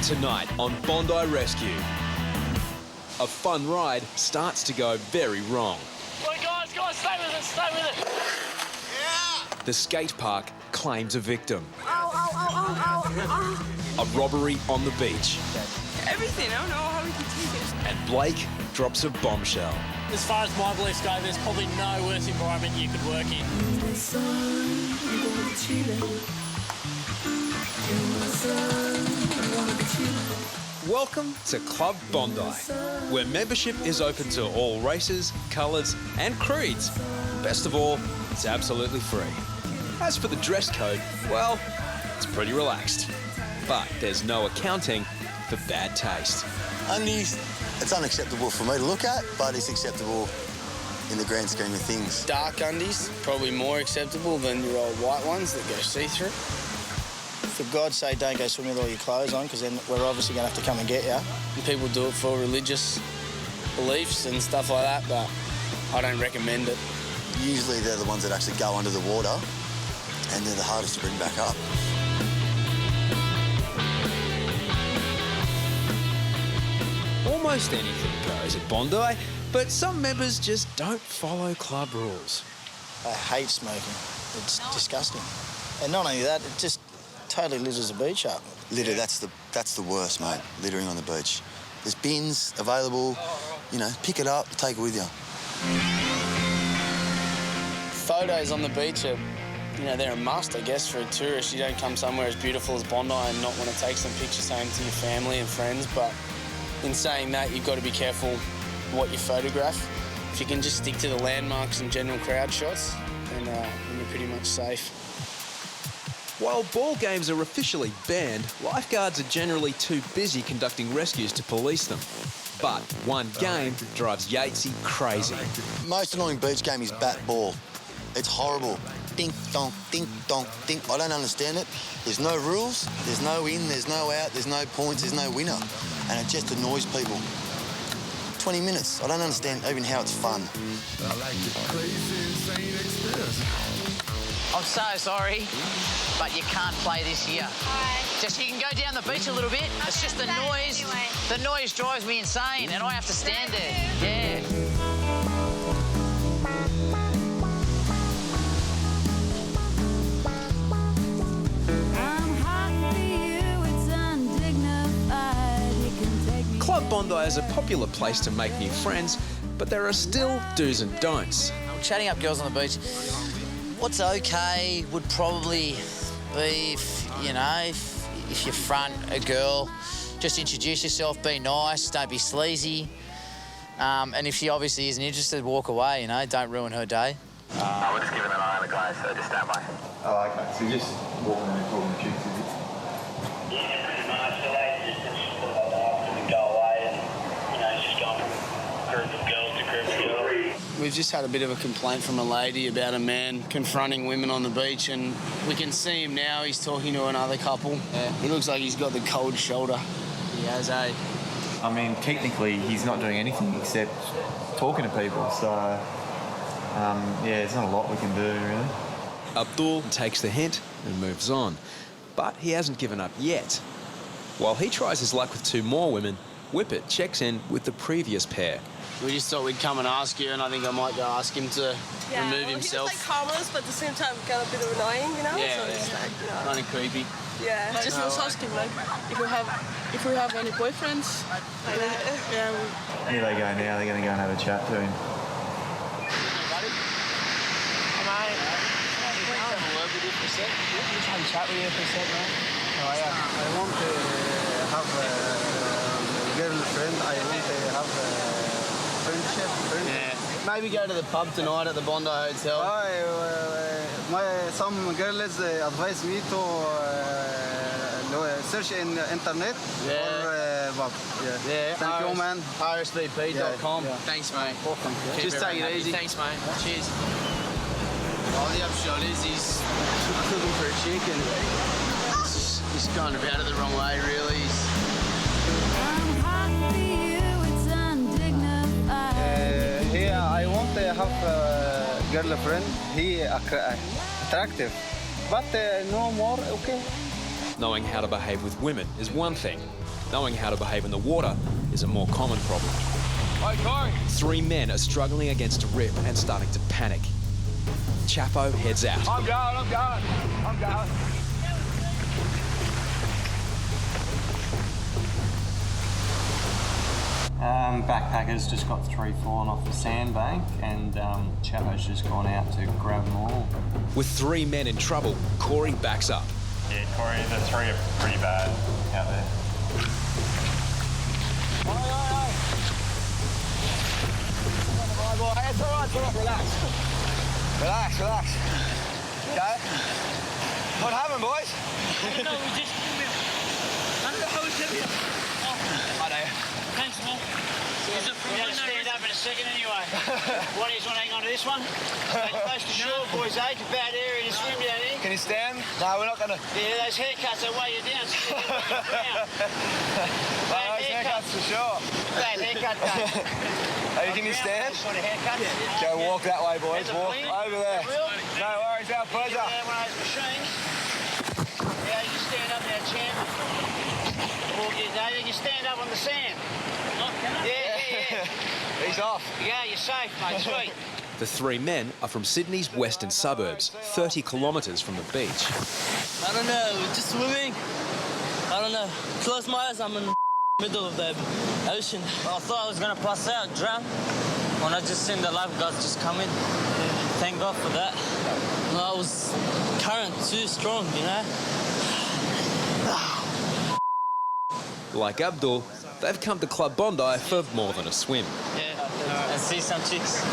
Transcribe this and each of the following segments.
Tonight on Bondi Rescue. A fun ride starts to go very wrong. Right, guys, stay with it. Yeah! The skate park claims a victim. Ow. A robbery on the beach. Everything, I don't know how we can take it. And Blake drops a bombshell. As far as my beliefs go, there's probably no worse environment you could work in. Welcome to Club Bondi, where membership is open to all races, colours and creeds. Best of all, it's absolutely free. As for the dress code, well, it's pretty relaxed. But there's no accounting for bad taste. Undies, it's unacceptable for me to look at, but it's acceptable in the grand scheme of things. Dark undies, probably more acceptable than your old white ones that go see-through. For God's sake, don't go swimming with all your clothes on, because then we're obviously going to have to come and get you. And people do it for religious beliefs and stuff like that, but I don't recommend it. Usually they're the ones that actually go under the water, and they're the hardest to bring back up. Almost anything goes at Bondi, but some members just don't follow club rules. I hate smoking. It's disgusting. And not only that, it just totally litters the beach up. Litter, that's the worst, mate, littering on the beach. There's bins available, you know, pick it up, take it with you. Photos on the beach are, you know, they're a must, I guess, for a tourist. You don't come somewhere as beautiful as Bondi and not want to take some pictures home to your family and friends, but in saying that, you've got to be careful what you photograph. If you can just stick to the landmarks and general crowd shots, then you're pretty much safe. While ball games are officially banned, lifeguards are generally too busy conducting rescues to police them. But one game drives Yatesy crazy. Most annoying beach game is bat ball. It's horrible. Dink, donk, dink, donk, dink. I don't understand it. There's no rules, there's no in, there's no out, there's no points, there's no winner. And it just annoys people. 20 minutes. I don't understand even how it's fun. I'm so sorry, but you can't play this year. Hi. Just you can go down the beach a little bit. It's just the noise. Anyway. The noise drives me insane, and I have to stand there. Yeah. Club Bondi is a popular place to make new friends, but there are still do's and don'ts. Chatting up girls on the beach. What's okay would probably be, if you front a girl, just introduce yourself, be nice, don't be sleazy. And if she obviously isn't interested, walk away, don't ruin her day. We're just giving an eye on the guys, so just stand by. Oh, okay. So just walking in and talking to chicks, is it? Yeah, pretty much. So they just put that off and go away and, just going from group of girls to group of girls. We've just had a bit of a complaint from a lady about a man confronting women on the beach, and we can see him now. He's talking to another couple. Yeah. He looks like he's got the cold shoulder. He has, eh? I mean, technically, he's not doing anything except talking to people, so, there's not a lot we can do, really. Abdul takes the hint and moves on, but he hasn't given up yet. While he tries his luck with two more women, Whippet checks in with the previous pair. We just thought we'd come and ask you, and I think I might go ask him to remove himself. He's harmless, but at the same time kind of a bit annoying, Yeah, so it's kind of creepy. Yeah, just was asking if we have any boyfriends. Here they go now. They're going to go and have a chat to him. Just have a chat with you for a sec, mate. Oh, yeah. I want to have a girlfriend. I want to have a friendship. Yeah. Maybe go to the pub tonight at the Bondi Hotel. Some girls advise me to search in the internet or pub. Yeah. Thank you, man. RSVP.com. Yeah. Than's, mate. Welcome. Just take it easy. Thanks, mate. Cheers. Oh, the upshot is he's looking for a chick, and he's kind of out of the wrong way, really. Here, I want to have a girlfriend. He attractive, but no more. Okay. Knowing how to behave with women is one thing. Knowing how to behave in the water is a more common problem. Hey, Corey. 3 men are struggling against a rip and starting to panic. Chapo heads out. I'm going. Backpackers just got 3 fallen off the sandbank, and Chapo's just gone out to grab them all. With 3 men in trouble, Corey backs up. Yeah, Corey, the 3 are pretty bad out there. It's all right, relax. Okay? What happened, boys? No, we just... I know. Thanks, man. We're going to stand up in a second anyway. What is, want to hang on to this one? Close to shore, boys, eh? It's a bad area to swim down here. Can you stand? No, we're not going to. Yeah, those haircuts, they weigh you down. So you down. Those haircuts for sure. Bad haircut, though. Hey, can you stand? Sort of haircut. Go walk that way, boys. There's a Walk bleed. over there. Will. No worries, our pleasure. Get one of those machines. Yeah, you can stand up now, champ. Walk you down. You can stand up on the sand. Oh, can I? Yeah. He's off. Yeah, you're safe, mate. Sweet. The 3 men are from Sydney's western suburbs, 30 kilometres from the beach. I don't know, just swimming. I don't know. Close my eyes, I'm in the middle of the ocean. I thought I was gonna pass out, drown. When I just seen the lifeguards just come in. Thank God for that. I was current too strong, you know? Like Abdul, they've come to Club Bondi for more than a swim. Yeah, and see some chicks.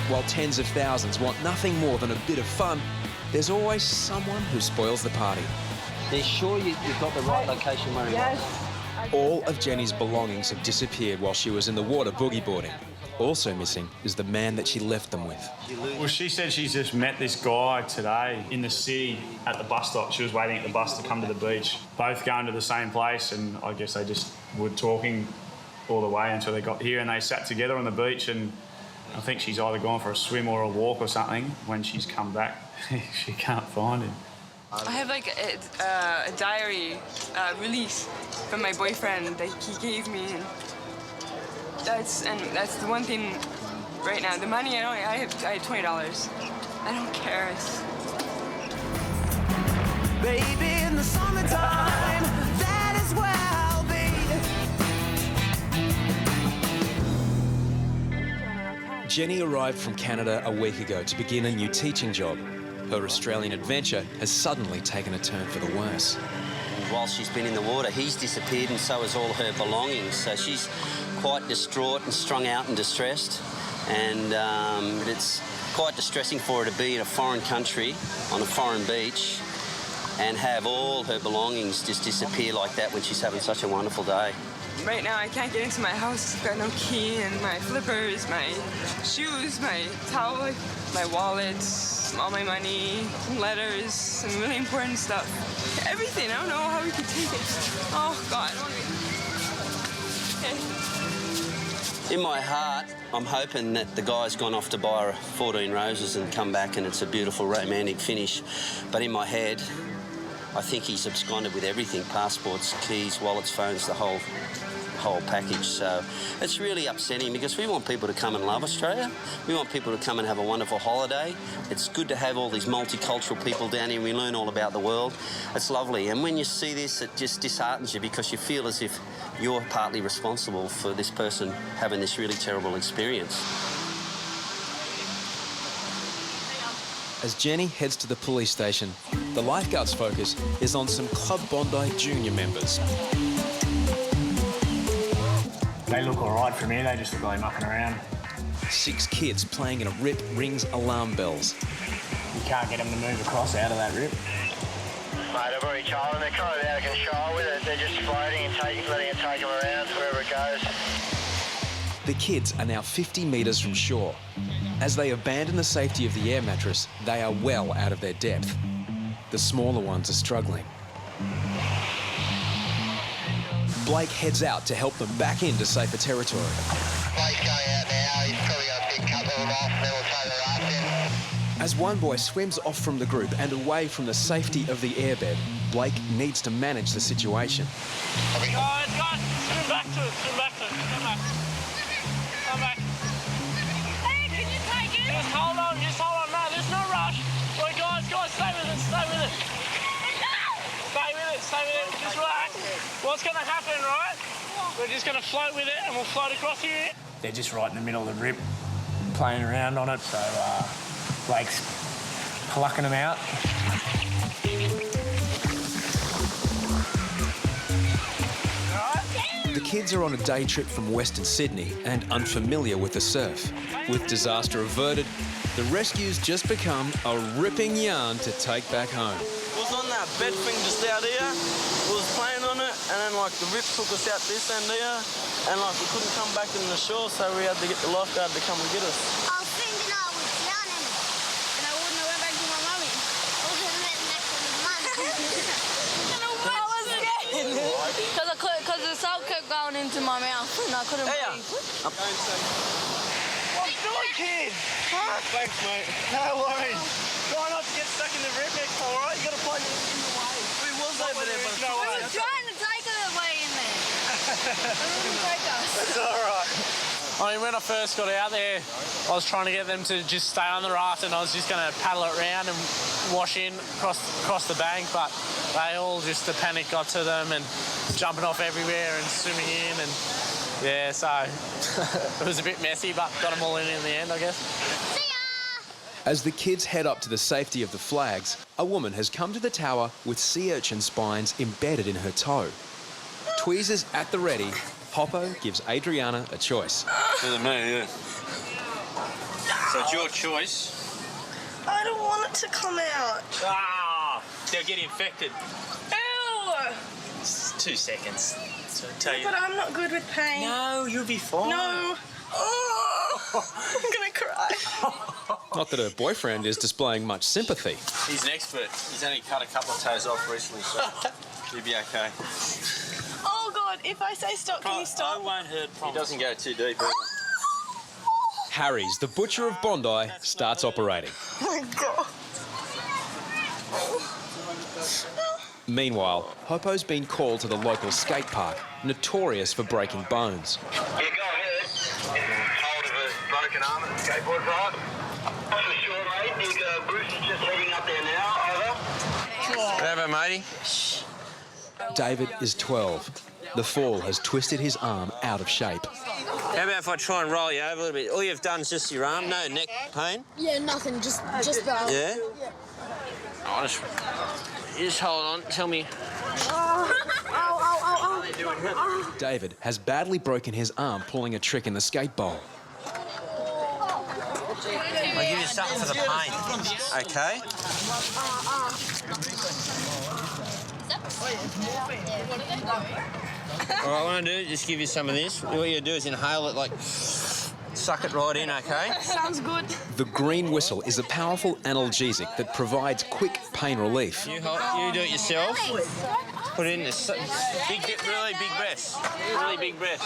While tens of thousands want nothing more than a bit of fun, there's always someone who spoils the party. They're sure you've got the right location where you are. All of Jenny's belongings have disappeared while she was in the water boogie boarding. Also missing is the man that she left them with. Well, she said she's just met this guy today in the city at the bus stop. She was waiting at the bus to come to the beach. Both going to the same place, and I guess they just were talking all the way until they got here, and they sat together on the beach, and I think she's either gone for a swim or a walk or something. When she's come back, she can't find him. I have like a diary release from my boyfriend that he gave me. That's the one thing right now. The money I have $20. I don't care. Baby, in the summertime, that is where I'll be. Jenny arrived from Canada a week ago to begin a new teaching job. Her Australian adventure has suddenly taken a turn for the worse. While she's been in the water, he's disappeared, and so has all her belongings. So she's quite distraught and strung out and distressed. And it's quite distressing for her to be in a foreign country on a foreign beach and have all her belongings just disappear like that when she's having such a wonderful day. Right now I can't get into my house. I've got no key, and my flippers, my shoes, my towel, my wallet, all my money, letters, some really important stuff. Everything. I don't know how we could take it. Oh, God. I don't want to... In my heart, I'm hoping that the guy's gone off to buy 14 roses and come back and it's a beautiful romantic finish. But in my head, I think he's absconded with everything: passports, keys, wallets, phones, the whole package. So it's really upsetting because we want people to come and love Australia. We want people to come and have a wonderful holiday. It's good to have all these multicultural people down here. We learn all about the world. It's lovely. And when you see this, it just disheartens you because you feel as if you're partly responsible for this person having this really terrible experience. As Jenny heads to the police station, the lifeguards' focus is on some Club Bondi junior members. They look all right from here. They just look like mucking around. 6 kids playing in a rip rings alarm bells. You can't get them to move across out of that rip. Mate, they've already told them they're kind of out of control with it. They're just floating and letting it take them around wherever it goes. The kids are now 50 metres from shore. As they abandon the safety of the air mattress, they are well out of their depth. The smaller ones are struggling. Blake heads out to help them back into safer territory. Blake's going out now. He's probably got a big couple of them off, and then we'll take the raft in. As one boy swims off from the group and away from the safety of the airbed, Blake needs to manage the situation. Guys, swim back to it, come back. Come back. Hey, can you take it? Just hold on, no, there's no rush. Wait, guys, stay with it. Stay with it, just relax. What's gonna happen, right? We're just gonna float with it and we'll float across here. They're just right in the middle of the rip, playing around on it, so Blake's plucking them out. The kids are on a day trip from Western Sydney and unfamiliar with the surf. With disaster averted, the rescue's just become a ripping yarn to take back home. It was on that bed thing just out here. We was playing on it, and then like the rip took us out this end here, and like we couldn't come back to the shore, so we had to get the lifeguard to come and get us. I was thinking I was drowning, and I wouldn't have went back to my mummy. I was in there next to my mum. I was scared because the salt kept going into my mouth, and I couldn't breathe. What you doing, kid? Huh? Thanks, mate. No worries. Try not to get stuck in the rip next time, alright? You gotta play in the way. We was over there, but no way. I was trying to take it away in there. That's alright. I mean, when I first got out there, I was trying to get them to just stay on the raft, and I was just going to paddle it around and wash in across the bank, but they all just, the panic got to them and jumping off everywhere and swimming in, and yeah, so it was a bit messy, but got them all in the end, I guess. As the kids head up to the safety of the flags, a woman has come to the tower with sea urchin spines embedded in her toe. Tweezers at the ready, Hoppo gives Adriana a choice. Me, yeah. So it's your choice. I don't want it to come out. They'll get infected. Ew! It's 2 seconds. So tell you. But I'm not good with pain. No, you'll be fine. No. Oh, I'm gonna cry. Not that her boyfriend is displaying much sympathy. He's an expert. He's only cut a couple of toes off recently, so you'll be okay. Oh God! If I say stop, can you stop? I won't hurt. He doesn't go too deep either. Harries, the butcher of Bondi, starts operating. Oh my God. Meanwhile, Hoppo's been called to the local skate park, notorious for breaking bones. Yeah, go ahead. Hold of a broken arm at the skateboard park. On the shore, mate. Big Bruce is just heading up there now. Over. Whatever, matey. David is 12. The fall has twisted his arm out of shape. How about if I try and roll you over a little bit? All you've done is just your arm, no neck pain? Yeah, nothing. Just that. Yeah? You just hold on, tell me. David has badly broken his arm pulling a trick in the skate bowl. I'll give you something for the pain, okay? All right, what I want to do is just give you some of this. What you do is inhale it, like, suck it right in, okay? Sounds good. The green whistle is a powerful analgesic that provides quick pain relief. You do it yourself. Put it in this really big breaths. Really big breaths.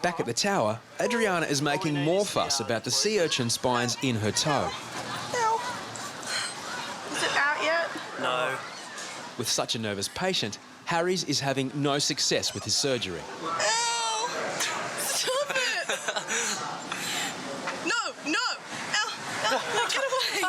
Back at the tower, Adriana is making more fuss about the sea urchin spines in her toe. Is it out yet? No. With such a nervous patient, Harries is having no success with his surgery. Ow! Stop it! No! Ow! No, get away!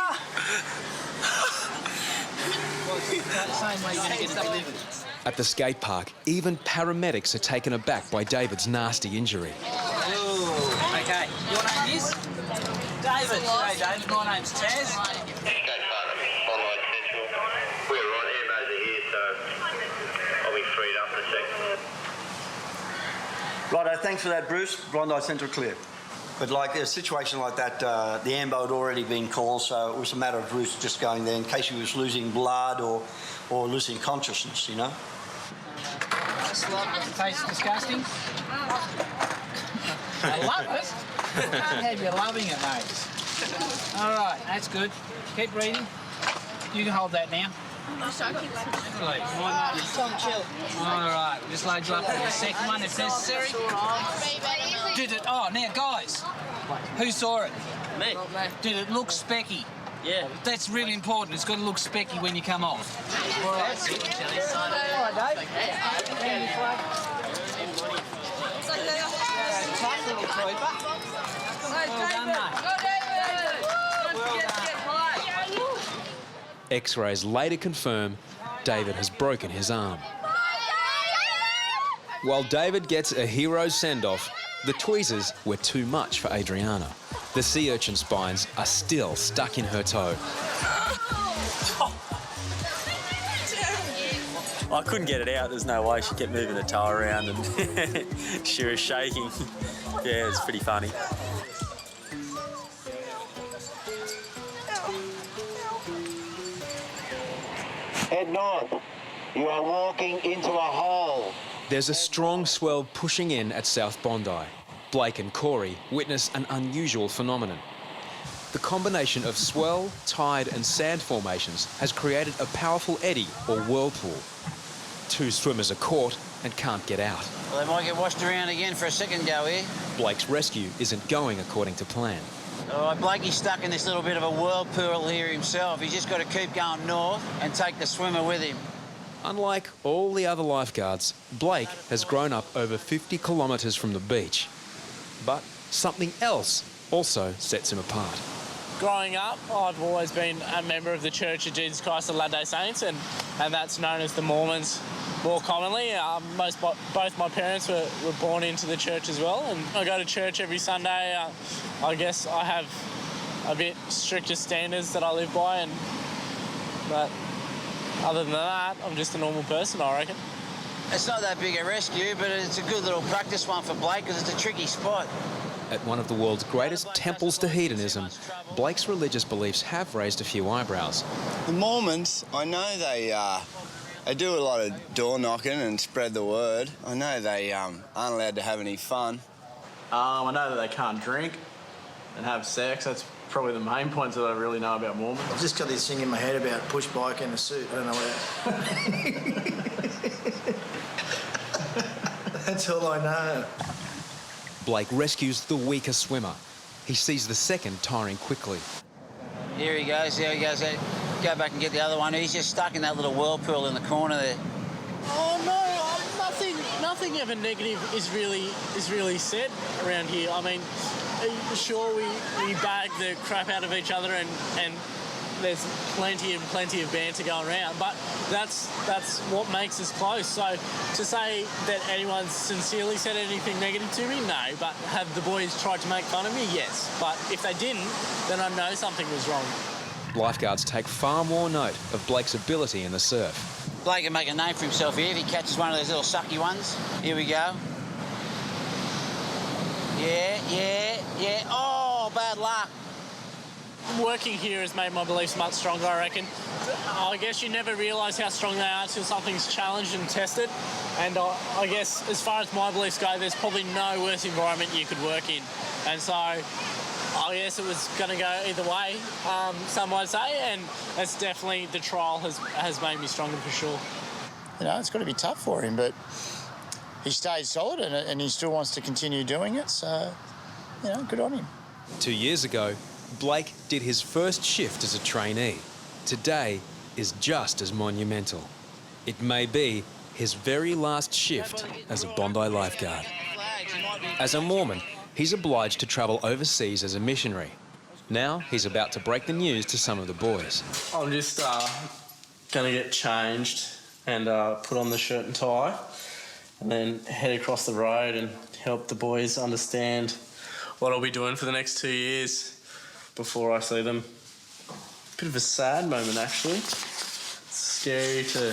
At the skate park, even paramedics are taken aback by David's nasty injury. Okay, your name is? David. Hey, David, my name's Taz. We're right here, over here, so I'll be freed up in a sec. Righto, thanks for that, Bruce. Bondi Central clear. But like a situation like that, the ambo had already been called, so it was a matter of Bruce just going there in case he was losing blood or losing consciousness, you know. Tastes disgusting. I love it. I can't have you loving it, mate. All right, that's good. Keep breathing. You can hold that now. All right, just load you up with the second one if necessary. Did it? Oh, now guys, who saw it? Me. Did it look specky? Yeah. That's really important. It's got to look specky when you come off. All right, Dave. Tough little creeper. Well done, mate. X-rays later confirm David has broken his arm. While David gets a hero's send-off, the tweezers were too much for Adriana. The sea urchin spines are still stuck in her toe. I couldn't get it out. There's no way. She kept moving her toe around and she was shaking. Yeah, it's pretty funny. Head north. You are walking into a hole. There's a strong swell pushing in at South Bondi. Blake and Corey witness an unusual phenomenon. The combination of swell, tide and sand formations has created a powerful eddy or whirlpool. Two swimmers are caught and can't get out. Well, they might get washed around again for a second go here. Blake's rescue isn't going according to plan. All right, Blakey's stuck in this little bit of a whirlpool here himself. He's just got to keep going north and take the swimmer with him. Unlike all the other lifeguards, Blake has grown up over 50 kilometres from the beach. But something else also sets him apart. Growing up, I've always been a member of the Church of Jesus Christ of Latter-day Saints, and that's known as the Mormons more commonly. Both my parents were born into the church as well, and I go to church every Sunday. I guess I have a bit stricter standards that I live by, but other than that, I'm just a normal person, I reckon. It's not that big a rescue, but it's a good little practice one for Blake because it's a tricky spot. At one of the world's greatest temples to hedonism, Blake's religious beliefs have raised a few eyebrows. The Mormons, I know they do a lot of door knocking and spread the word. I know they aren't allowed to have any fun. I know that they can't drink and have sex. That's probably the main points that I really know about Mormons. I've just got this thing in my head about push bike and a suit. I don't know where. That's all I know. Blake rescues the weaker swimmer. He sees the second tiring quickly. Here he goes. Go back and get the other one. He's just stuck in that little whirlpool in the corner there. Oh no, nothing ever negative is really said around here. I mean, sure we bag the crap out of each other and there's plenty of banter going around, but that's what makes us close. So to say that anyone's sincerely said anything negative to me, no. But have the boys tried to make fun of me? Yes. But if they didn't, then I know something was wrong. Lifeguards take far more note of Blake's ability in the surf. Blake can make a name for himself here if he catches one of those little sucky ones. Here we go. Yeah. Oh, bad luck. Working here has made my beliefs much stronger, I reckon. I guess you never realise how strong they are until something's challenged and tested. And I guess as far as my beliefs go, there's probably no worse environment you could work in. And so I guess it was going to go either way, some might say, and it's definitely, the trial has made me stronger for sure. You know, it's got to be tough for him, but he stayed solid and he still wants to continue doing it, so, you know, good on him. 2 years ago, Blake did his first shift as a trainee. Today is just as monumental. It may be his very last shift as a Bondi lifeguard. As a Mormon, he's obliged to travel overseas as a missionary. Now he's about to break the news to some of the boys. I'm just going to get changed and put on the shirt and tie and then head across the road and help the boys understand what I'll be doing for the next 2 years before I see them. Bit of a sad moment, actually. It's scary to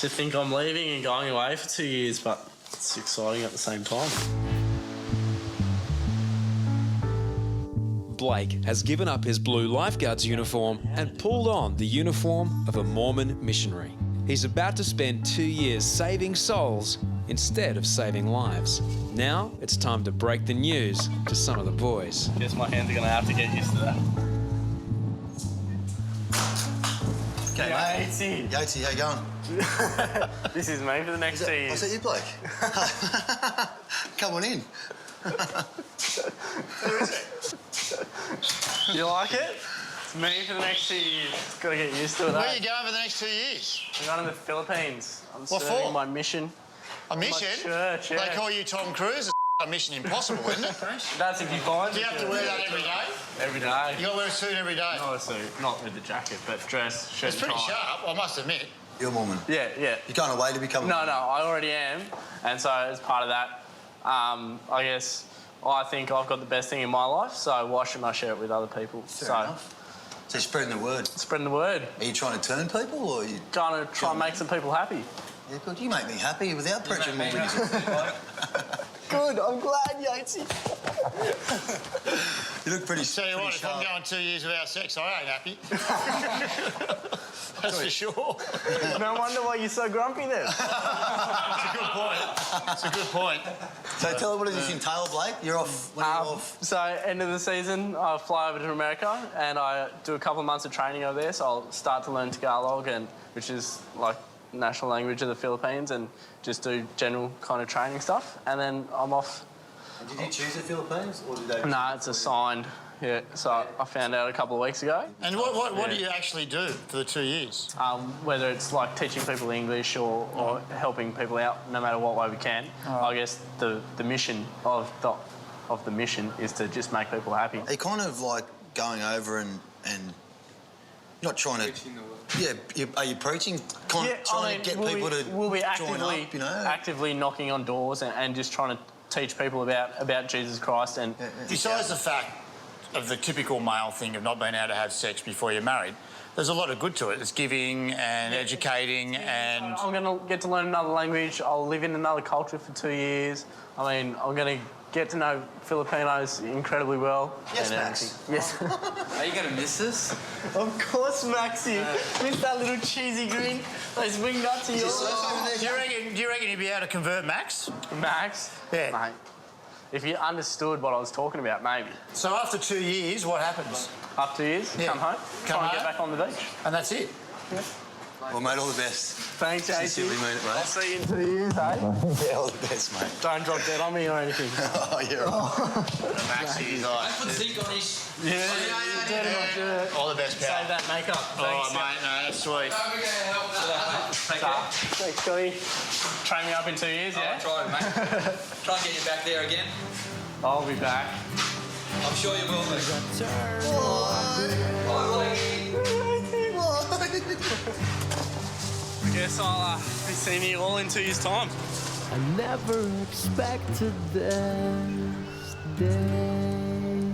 think I'm leaving and going away for 2 years, but it's exciting at the same time. Blake has given up his blue lifeguard's uniform and pulled on the uniform of a Mormon missionary. He's about to spend 2 years saving souls instead of saving lives. Now it's time to break the news to some of the boys. Guess my hands are going to have to get used to that. Okay, Yatesy. Yatesy, how you going? This is me for the next 2 years. Is that you, Blake? Come on in. You like it? It's me for the next 2 years. Got to get used to it. Where are you going for the next 2 years? I'm going to the Philippines. I'm What serving for? my mission. A mission? My church, yeah. They call you Tom Cruise. A mission impossible, isn't it? That's if you find Do you have to wear that every day? Every day. You got to wear a suit every day? Not a suit, not with the jacket, but dress, shirt It's pretty and tie. sharp, I must admit. You're a woman. Yeah. You're going away to become a No, I already am. And so as part of that, I guess I think I've got the best thing in my life, so why shouldn't I share it with other people? Fair enough. So you're spreading the word. Spreading the word. Are you trying to turn people or are you... Trying to try and make some people happy. Yeah, good. You make me happy without preaching more music. Good, I'm glad, Yatesy. You look pretty Tell you what, if I'm going 2 years without sex, I ain't happy. That's for sure. No wonder why you're so grumpy then. It's a good point. It's a good point. So tell me, what does this entail, Blake? You're off. When are you off? So end of the season, I fly over to America and I do a couple of months of training over there. So I'll start to learn Tagalog, which is like national language of the Philippines, and just do general kind of training stuff. And then I'm off. And did you choose the Philippines or did they? Nah, it's assigned. Yeah, so I found out a couple of weeks ago. And what do you actually do for the 2 years? Whether it's like teaching people English or helping people out, no matter what way we can. I guess the mission of the mission is to just make people happy. Are you kind of like going over and not trying to... Yeah, are you preaching? Trying to get people to we'll be join up, you know? actively knocking on doors and just trying to teach people about Jesus Christ. And Besides the fact of the typical male thing of not being able to have sex before you're married, there's a lot of good to it. It's giving and educating and... I'm going to get to learn another language. I'll live in another culture for 2 years. I mean, I'm going to get to know Filipinos incredibly well. Yes, Max. Yes. Are you going to miss us? Of course, Maxi. Miss that little cheesy grin. Those wing nuts of yours. Do you reckon you'd be able to convert Max? Max? Yeah. Mate, if you understood what I was talking about, maybe. So after 2 years, what happens? After 2 years, come home, try and get back on the beach. And that's it? Yeah. Well, mate, all the best. Thanks, JC. Sincerely mean it, mate. I'll see you in 2 years, eh? Yeah, all the best, mate. Don't drop dead on me or anything. Oh, you're right. Maxi's right. I put zinc on his... Yeah. All the best, pal. Save that makeup. Oh, mate, no, that's sweet. Thanks, Scotty. Train me up in 2 years, yeah? I'll try, mate. Try and get you back there again. I'll be back. I'm sure you will be. I guess I'll be seeing you all in 2 years' time. I never expected this day.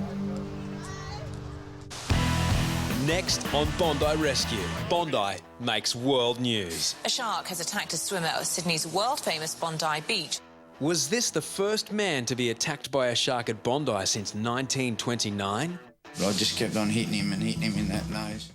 Next on Bondi Rescue, Bondi makes world news. A shark has attacked a swimmer at Sydney's world-famous Bondi Beach. Was this the first man to be attacked by a shark at Bondi since 1929? But I just kept on hitting him in that nose.